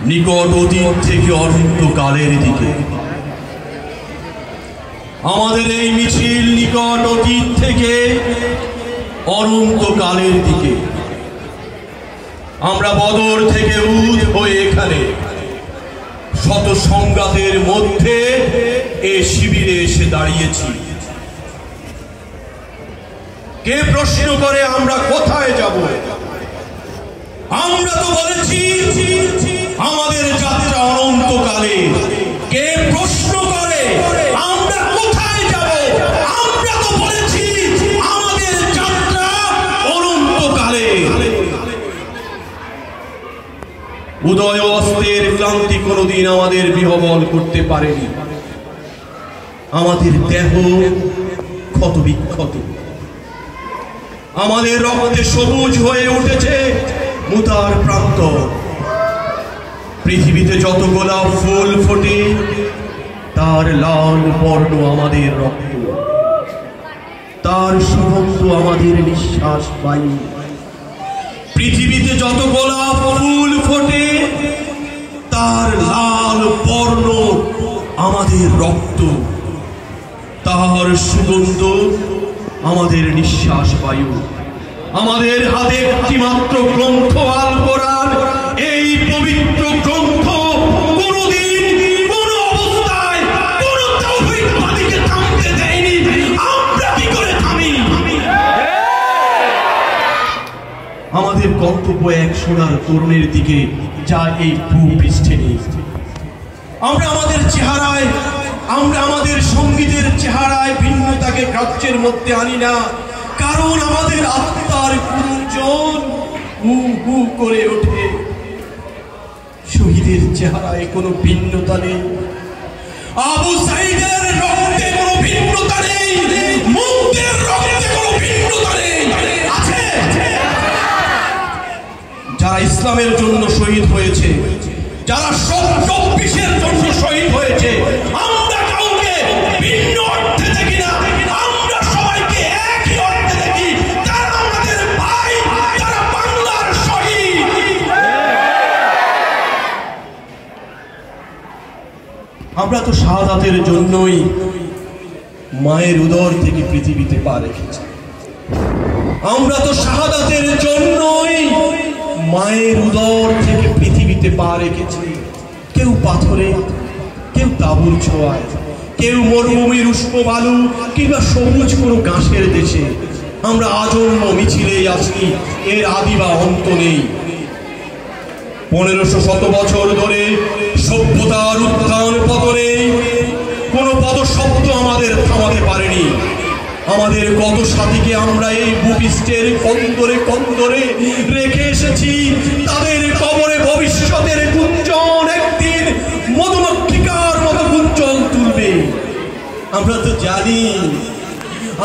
নিকট অতীত থেকে অনন্তকালের দিকে। আমাদের এই মিছিল নিকট অতীত থেকে অনন্তকালের দিকে। আমরা বদর থেকে উদ হয়ে এখানে শত সংঘাতের মধ্যে এ শিবিরে এসে দাঁড়িয়েছি। কে প্রশ্ন করে আমরা কোথায় যাব? আমরা তো বলেছি আমাদের যাত্রা অনন্তকালে। কে প্রশ্ন করে আমরা কোথায় যাব? আমরা তো বলেছি আমাদের যাত্রা অনন্তকালে। উদয় অস্তের ক্লান্তি কোনদিন আমাদের বিহবল করতে পারেনি। আমাদের দেহ ক্ষত বিক্ষত, আমাদের রক্তে সবুজ হয়ে উঠেছে মুতার প্রান্ত। পৃথিবীতে যত গোলাপ ফুল ফোটে তার লাল বর্ণ আমাদের রক্ত, তার সুগন্ধ আমাদের নিঃশ্বাস বায়ু। পৃথিবীতে যত গোলাপ ফুল ফোটে তার লাল বর্ণ আমাদের রক্ত, তার সুগন্ধ আমাদের নিঃশ্বাস বায়ু। আমাদের হাতে একটি মাত্র গ্রন্থ আল কোরআন। এই পবিত্র গ্রন্থ কোনদিন কোন অবস্থায় কোন তাওহীদবাদীকে থামতে দেয়নি। আমরা কি করে থামি? আমাদের গন্তব্য এক সোনার তরুণের দিকে, যা এই ভূপৃষ্ঠে নেই। আমরা আমাদের চেহারায়, আমরা আমাদের সঙ্গীতের চেহারায় ভিন্নতাকে গ্রাহ্যের মধ্যে আনি না, কারণ আমাদের আত্মার গুঞ্জন হু হু করে ওঠে। শহীদের চেহারায় কোনো ভিন্নতা নেই, আবু সাঈদের রক্তে কোনো ভিন্নতা নেই, মুক্তির রক্তে কোনো ভিন্নতা নেই। আছে যারা ইসলামের জন্য শহীদ হয়েছে, যারা 24-এর জন্য শহীদ হয়েছে। আমরা কাউকে ভিন্ন অর্থে দেখি না, আমরা সবাইকে একই অর্থে দেখি। তারা আমাদের ভাই, তারা বাংলার শহীদ। আমরা তো শাহাদাতের জন্যই মায়ের উদর থেকে পৃথিবীতে পা রেখেছি। আমরা তো শাহাদাতের জন্যই মায়ের উদর থেকে পৃথিবীতে পা রেখেছি। কেউ পাথরে, কেউ তাঁবুর ছোঁয়ায়, কেউ মরুভূমির উষ্ণ বালু কিংবা সবুজ কোনো ঘাসের দেশে। আমরা আজন্ম মিছিলেই আছি, এর আদি বা অন্ত নেই। 1500 বছর ধরে সভ্যতার উত্থান পতনে কোনো পদশব্দ আমাদের থামাতে পারেনি। আমাদের কত সাথীকে আমরা এই ভূপৃষ্ঠের কন্দরে কন্দরে রেখে এসেছি। তাদের কবরে ভবিষ্যতের গুঞ্জন একদিন মধুমক্ষিকার মতো গুঞ্জন তুলবে। আমরা তো জানি,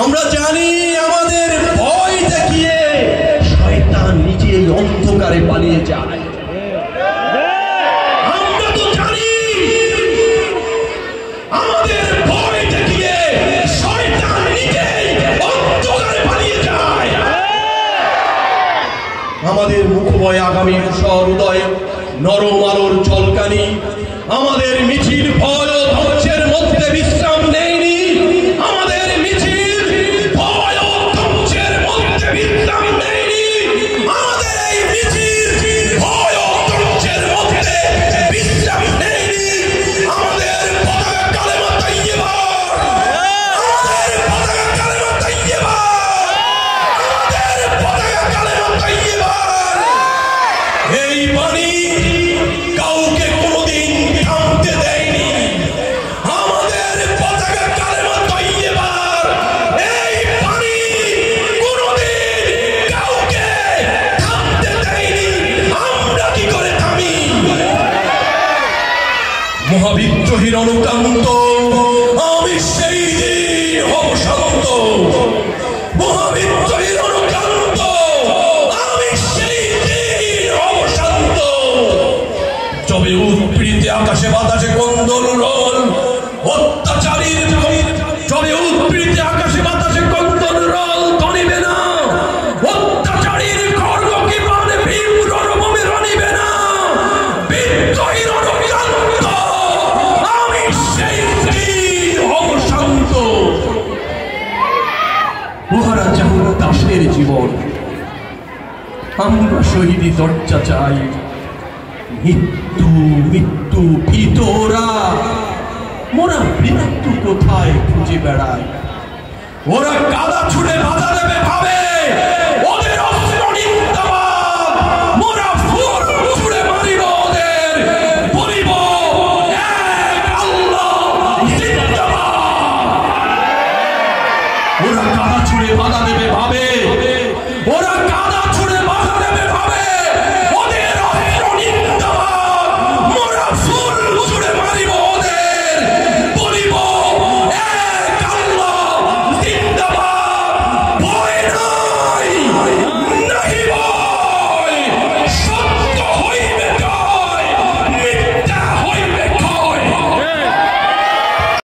আমরা জানি আমাদের ভয় দেখিয়ে শয়তান নিজেই অন্ধকারে পালিয়ে যায়। আমরা তো জানি আমাদের ভয় দেখিয়ে শয়তান নিজেই অন্ধকারে পালিয়ে যায়। আমাদের মুখময় আগামী উষর উদয় নরম আলোর ঝলকানি। আমাদের মিছিল ভয় ও ধ্বংসের মধ্যে বিশ্রাম নেয়নি। আমাদের মিছিল ভয় ও ধ্বংসের মধ্যে বিশ্রাম নেয়নি। আমাদের এই মিছিল ভয় ও ধ্বংসের মধ্যে বিশ্রাম নেয়নি। আমাদের পতাকা কালেমা তাইয়্যিবা, আমাদের পতাকা কালেমা তাইয়্যিবা, আমাদের পতাকা কালেমা তাইয়্যিবা। এই বাণী কাউকে কোনোদিন থামতে দেয়নি। আমাদের পতাকা কালেমা তাইয়্যিবার এই বাণী কোনোদিন কাউকে থামতে দেয়নি। আমরা কি করে থামি? মহাবিদ্রোহীর অনুক্রান্ত আমি সেই দিন হব শান্ত। মহাবিদ্রোহীর অনুক্রান্ত আমি সেই দিন হব শান্ত। যবে উৎপীড়িতে আকাশে বাতাসে কন্দল রোল অত্যাচারীর, যবে উৎপীড়িতে আকাশে বাতাসে কন্দল রোল ধনিবে না। অত্যাচারীর খড়গ কি পানে ভীম রণভূমি রানিবে না। বিদ্রোহ তাদের জীবন। আমরা শহীদি দরজা চাই, মৃত্যু মৃত্যু ভীতরা, মোরা মৃত্যু কোথায় খুঁজে বেড়ায়। ওরা কাদা ছুড়ে বাধা দেবে ভাবে, ওদের